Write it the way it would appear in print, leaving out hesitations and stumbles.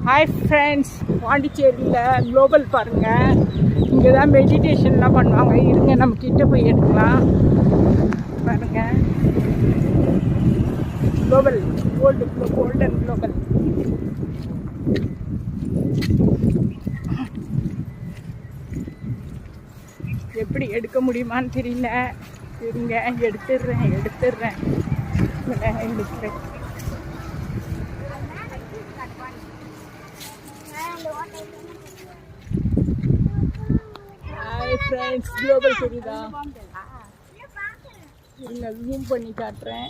Hi friends, பாண்டிச்சேரியில் global பாருங்கள். இங்கே தான் மெடிடேஷன்லாம் பண்ணுவாங்க. இருங்க நம்ம கிட்ட போய் எடுக்கலாம். பாருங்கள், குளோபல் கோல்டன் குளோபல். எப்படி எடுக்க முடியுமான்னு தெரியல. இருங்க எடுத்துடுறேன். ஹாய் ஃப்ரெண்ட்ஸ், குளோபல் தெரியுதா? இருங்க ஜூம் பண்ணி காட்டுறேன்.